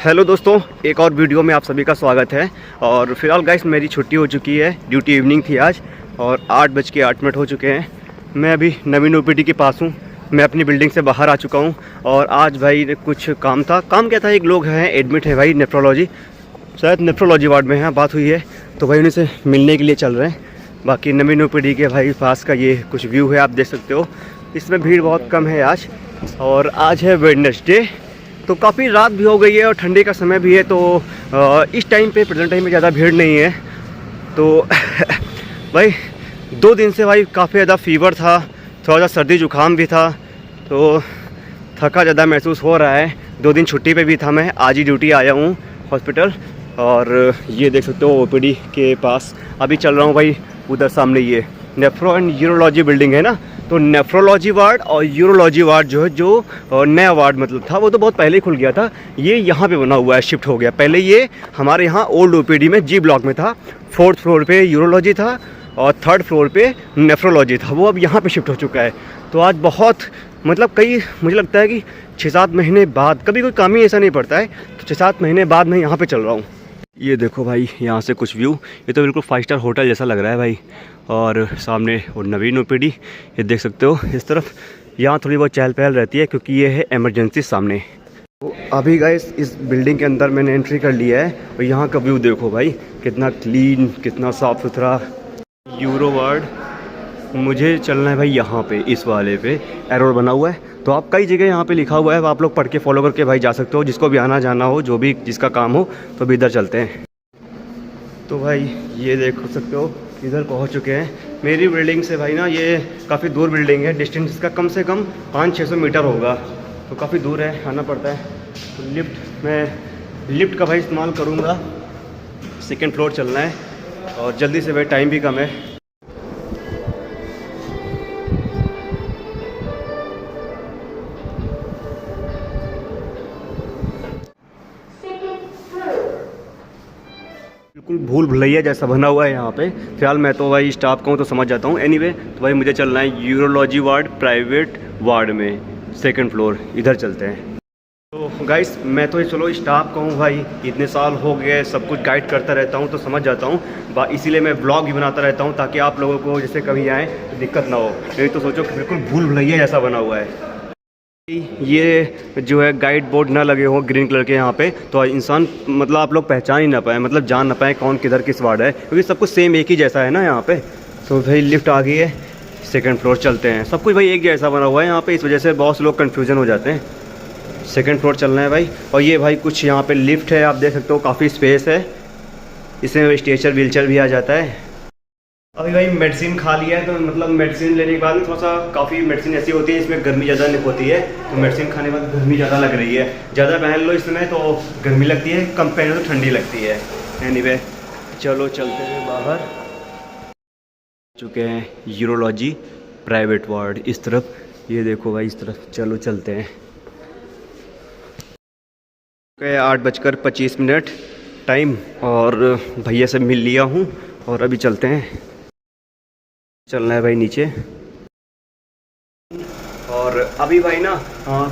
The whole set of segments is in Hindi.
हेलो दोस्तों, एक और वीडियो में आप सभी का स्वागत है। और फिलहाल गाइस मेरी छुट्टी हो चुकी है, ड्यूटी इवनिंग थी आज और 8:08 हो चुके हैं। मैं अभी नवीन ओपीडी के पास हूँ। मैं अपनी बिल्डिंग से बाहर आ चुका हूँ और आज भाई कुछ काम था। काम क्या था, एक लोग हैं एडमिट है भाई, नेफ्रोलॉजी, शायद नेफ्रोलॉजी वार्ड में है, बात हुई है तो भाई उनसे मिलने के लिए चल रहे हैं। बाकी नवीन ओपीडी के भाई पास का ये कुछ व्यू है, आप देख सकते हो। इसमें भीड़ बहुत कम है आज, और आज है वेडनेसडे, तो काफ़ी रात भी हो गई है और ठंडे का समय भी है, तो इस टाइम पे प्रेजेंट टाइम में ज़्यादा भीड़ नहीं है। तो भाई 2 दिन से भाई काफ़ी ज़्यादा फीवर था, थोड़ा सा सर्दी जुकाम भी था, तो थका ज़्यादा महसूस हो रहा है। 2 दिन छुट्टी पे भी था मैं, आज ही ड्यूटी आया हूँ हॉस्पिटल। और ये देख सकते हो ओपीडी के पास अभी चल रहा हूँ भाई। उधर सामने ये नेफ्रो एंड यूरोलॉजी बिल्डिंग है ना, तो नेफ्रोलॉजी वार्ड और यूरोलॉजी वार्ड जो है, जो नया वार्ड मतलब था, वो तो बहुत पहले ही खुल गया था। ये यहाँ पे बना हुआ है, शिफ्ट हो गया। पहले ये हमारे यहाँ ओल्ड ओपीडी में जी ब्लॉक में था, 4th फ्लोर पे यूरोलॉजी था और 3rd फ्लोर पे नेफ्रोलॉजी था। वो अब यहाँ पे शिफ्ट हो चुका है। तो आज बहुत मतलब कई, मुझे लगता है कि 6-7 महीने बाद, कभी कोई काम ही ऐसा नहीं पड़ता है, तो 6-7 महीने बाद मैं यहाँ पर चल रहा हूँ। ये देखो भाई यहाँ से कुछ व्यू, ये तो बिल्कुल 5 स्टार होटल जैसा लग रहा है भाई। और सामने वो नवीन ओपीडी, ये देख सकते हो। इस तरफ यहाँ थोड़ी बहुत चहल पहल रहती है क्योंकि ये है इमरजेंसी सामने। तो अभी गाइस इस बिल्डिंग के अंदर मैंने एंट्री कर लिया है और यहाँ का व्यू देखो भाई, कितना क्लीन, कितना साफ़ सुथरा। यूरो वार्ड, मुझे चलना है भाई यहाँ पे, इस वाले पे एरो बना हुआ है। तो आप कई जगह यहाँ पे लिखा हुआ है, आप लोग पढ़ के फॉलो करके भाई जा सकते हो। जिसको भी आना जाना हो, जो भी जिसका काम हो, तो भी इधर चलते हैं। तो भाई ये देख सकते हो, इधर पहुँच चुके हैं। मेरी बिल्डिंग से भाई ना ये काफ़ी दूर बिल्डिंग है, डिस्टेंस इसका कम से कम 500-600 मीटर होगा, तो काफ़ी दूर है, आना पड़ता है। तो मैं लिफ्ट का भाई इस्तेमाल करूँगा। 2nd फ्लोर चलना है और जल्दी से भाई, टाइम भी कम है। बिल्कुल भूल भुलैया जैसा बना हुआ है यहाँ पे। फिलहाल मैं तो भाई स्टाफ का हूँ तो समझ जाता हूँ। एनीवे, तो भाई मुझे चलना है यूरोलॉजी वार्ड, प्राइवेट वार्ड में 2nd फ्लोर, इधर चलते हैं। तो गाइस मैं तो चलो स्टाफ का हूँ भाई, इतने साल हो गए, सब कुछ गाइड करता रहता हूँ तो समझ जाता हूँ। इसीलिए मैं ब्लॉग भी बनाता रहता हूँ ताकि आप लोगों को जैसे कभी आएँ तो दिक्कत ना हो। नहीं तो सोचो बिल्कुल भूल भुलैया जैसा बना हुआ है। ये जो है गाइड बोर्ड ना लगे हो ग्रीन कलर के यहाँ पे, तो इंसान मतलब आप लोग पहचान ही ना पाए, मतलब जान ना पाए कौन किधर किस वार्ड है, क्योंकि सब कुछ सेम एक ही जैसा है ना यहाँ पे। तो भाई लिफ्ट आ गई है, 2nd फ्लोर चलते हैं। सब कुछ भाई एक जैसा बना हुआ है यहाँ पे, इस वजह से बहुत लोग कन्फ्यूजन हो जाते हैं। 2nd फ्लोर चलना है भाई। और ये भाई कुछ यहाँ पे लिफ्ट है, आप देख सकते हो, काफ़ी स्पेस है, इसमें स्ट्रेचर व्हीलचेयर भी आ जाता है। अभी भाई मेडिसिन खा लिया है, तो मतलब मेडिसिन लेने के बाद थोड़ा सा, काफ़ी मेडिसिन ऐसी होती है इसमें गर्मी ज़्यादा नहीं होती है, तो मेडिसिन खाने के बाद गर्मी ज़्यादा लग रही है। ज़्यादा पहन लो इसमें तो गर्मी लगती है, कम पहनो तो ठंडी लगती है। एनीवे चलो चलते हैं बाहर। चुके हैं यूरोलॉजी प्राइवेट वार्ड, इस तरफ, ये देखो भाई इस तरफ, चलो चलते हैं। 8:25 टाइम, और भैया से मिल लिया हूँ और अभी चलते हैं। चलना है भाई नीचे। और अभी भाई ना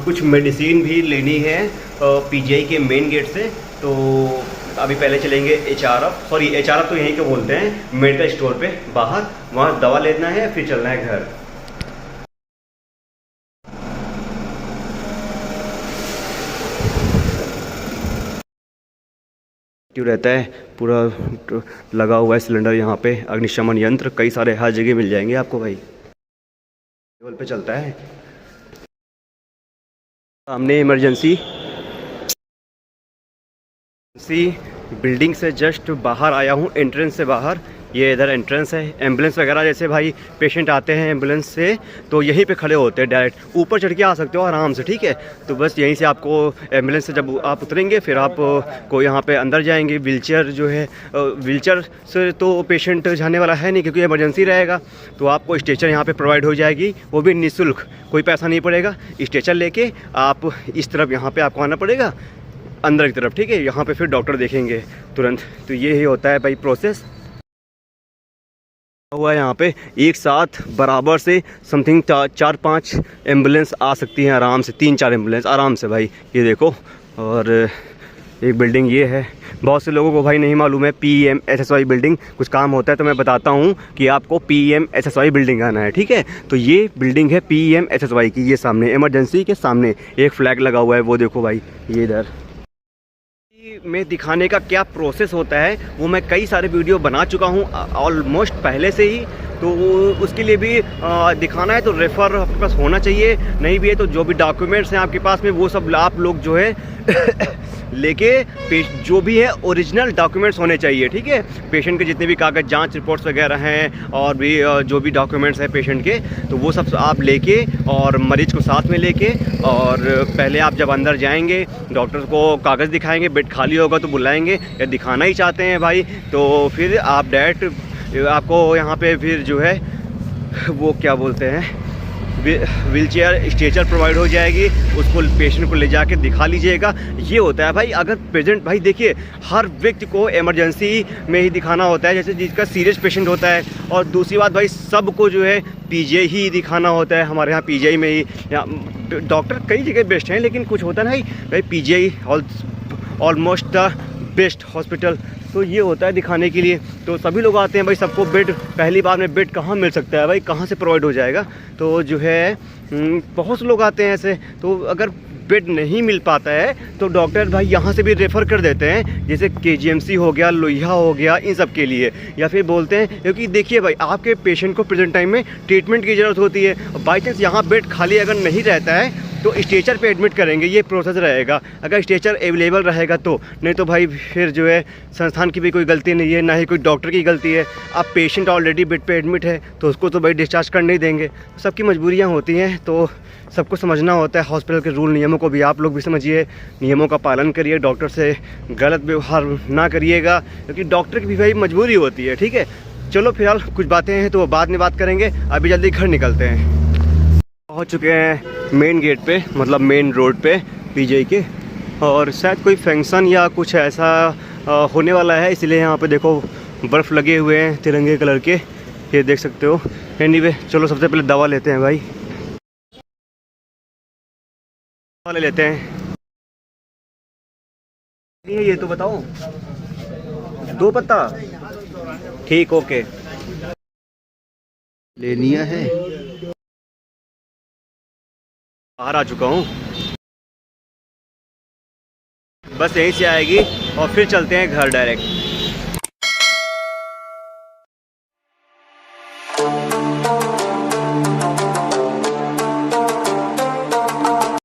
कुछ मेडिसिन भी लेनी है पीजीआई के मेन गेट से, तो अभी पहले चलेंगे एचआरएफ तो यहीं के बोलते हैं, मेडिकल स्टोर पे बाहर, वहाँ दवा लेना है, फिर चलना है घर। एक्टिव रहता है, पूरा लगा हुआ है सिलेंडर यहाँ पे, अग्निशमन यंत्र कई सारे हर जगह मिल जाएंगे आपको भाई। लेवल पे चलता है। सामने इमरजेंसी बिल्डिंग से जस्ट बाहर आया हूँ, एंट्रेंस से बाहर। ये इधर एंट्रेंस है। एम्बुलेंस वगैरह जैसे भाई पेशेंट आते हैं एम्बुलेंस से, तो यहीं पे खड़े होते हैं, डायरेक्ट ऊपर चढ़ के आ सकते हो आराम से, ठीक है। तो बस यहीं से आपको एम्बुलेंस से जब आप उतरेंगे, फिर आप को यहाँ पे अंदर जाएंगे। व्हीलचेयर जो है, व्हीलचेयर से तो पेशेंट जाने वाला है नहीं क्योंकि इमरजेंसी रहेगा, तो आपको स्ट्रेचर यहाँ पे प्रोवाइड हो जाएगी, वो भी निःशुल्क, कोई पैसा नहीं पड़ेगा। स्ट्रेचर लेके आप इस तरफ यहाँ पे आपको आना पड़ेगा, अंदर की तरफ, ठीक है। यहाँ पे फिर डॉक्टर देखेंगे तुरंत। तो ये ही होता है भाई प्रोसेस हुआ है यहाँ पे। एक साथ बराबर से समथिंग 4-5 एम्बुलेंस आ सकती हैं आराम से, 3-4 एम्बुलेंस आराम से भाई, ये देखो। और एक बिल्डिंग ये है। बहुत से लोगों को भाई नहीं मालूम है PMSSY बिल्डिंग कुछ काम होता है, तो मैं बताता हूँ कि आपको PMSSY बिल्डिंग आना है, ठीक है। तो ये बिल्डिंग है PMSSY की, ये सामने इमरजेंसी के सामने एक फ्लैग लगा हुआ है, वो देखो भाई ये इधर में दिखाने का क्या प्रोसेस होता है वो मैं कई सारे वीडियो बना चुका हूँ ऑलमोस्ट पहले से ही। तो उसके लिए भी दिखाना है तो रेफ़र आपके पास होना चाहिए, नहीं भी है तो जो भी डॉक्यूमेंट्स हैं आपके पास में वो सब आप लोग जो है लेके जो भी है ओरिजिनल डॉक्यूमेंट्स होने चाहिए, ठीक है। पेशेंट के जितने भी कागज़ जांच रिपोर्ट्स वगैरह हैं और भी जो भी डॉक्यूमेंट्स हैं पेशेंट के, तो वो सब आप लेके और मरीज़ को साथ में लेके, और पहले आप जब अंदर जाएंगे डॉक्टर को कागज़ दिखाएंगे, बेड खाली होगा तो बुलाएंगे, या दिखाना ही चाहते हैं भाई तो फिर आप डायरेक्ट आपको यहाँ पे फिर जो है वो क्या बोलते हैं व्हीलचेयर स्ट्रेचर प्रोवाइड हो जाएगी, उसको पेशेंट को ले जाके दिखा लीजिएगा। ये होता है भाई। अगर प्रेजेंट भाई देखिए हर व्यक्ति को इमरजेंसी में ही दिखाना होता है, जैसे जिसका सीरियस पेशेंट होता है, और दूसरी बात भाई सबको जो है PGI ही दिखाना होता है। हमारे यहाँ PGI में ही, डॉक्टर कई जगह बेस्ट हैं लेकिन कुछ होता है ना भाई PGI almost the best hospital, तो ये होता है दिखाने के लिए। तो सभी लोग आते हैं भाई, सबको बेड पहली बार में बेड कहाँ मिल सकता है भाई, कहाँ से प्रोवाइड हो जाएगा। तो जो है बहुत से लोग आते हैं ऐसे, तो अगर बेड नहीं मिल पाता है तो डॉक्टर भाई यहाँ से भी रेफ़र कर देते हैं, जैसे KGMC हो गया, लोहिया हो गया, इन सब के लिए। या फिर बोलते हैं क्योंकि देखिए भाई आपके पेशेंट को प्रेजेंट टाइम में ट्रीटमेंट की ज़रूरत होती है, बाई चांस यहाँ बेड खाली अगर नहीं रहता है तो स्ट्रेचर पे एडमिट करेंगे, ये प्रोसेस रहेगा। अगर स्ट्रेचर अवेलेबल रहेगा तो, नहीं तो भाई फिर जो है संस्थान की भी कोई गलती नहीं है, ना ही कोई डॉक्टर की गलती है। अब पेशेंट ऑलरेडी बेड पे एडमिट है तो उसको तो भाई डिस्चार्ज कर नहीं देंगे। सबकी मजबूरियाँ होती हैं, तो सबको समझना होता है। हॉस्पिटल के रूल नियमों को भी आप लोग भी समझिए, नियमों का पालन करिए, डॉक्टर से गलत व्यवहार ना करिएगा, क्योंकि डॉक्टर की भी भाई मजबूरी होती है, ठीक है। चलो फिलहाल कुछ बातें हैं तो वो बाद में बात करेंगे, अभी जल्दी घर निकलते हैं। पहुंच चुके हैं मेन गेट पे, मतलब मेन रोड पे PGI के, और शायद कोई फंक्शन या कुछ ऐसा होने वाला है, इसलिए यहाँ पे देखो बर्फ़ लगे हुए हैं तिरंगे कलर के, ये देख सकते हो। एनीवे चलो सबसे पहले दवा लेते हैं भाई, दवा ले लेते हैं। ये तो बताओ, 2 पत्ता ठीक, ओके लेनी है। बाहर आ चुका हूँ, बस यहीं से आएगी और फिर चलते हैं घर डायरेक्ट।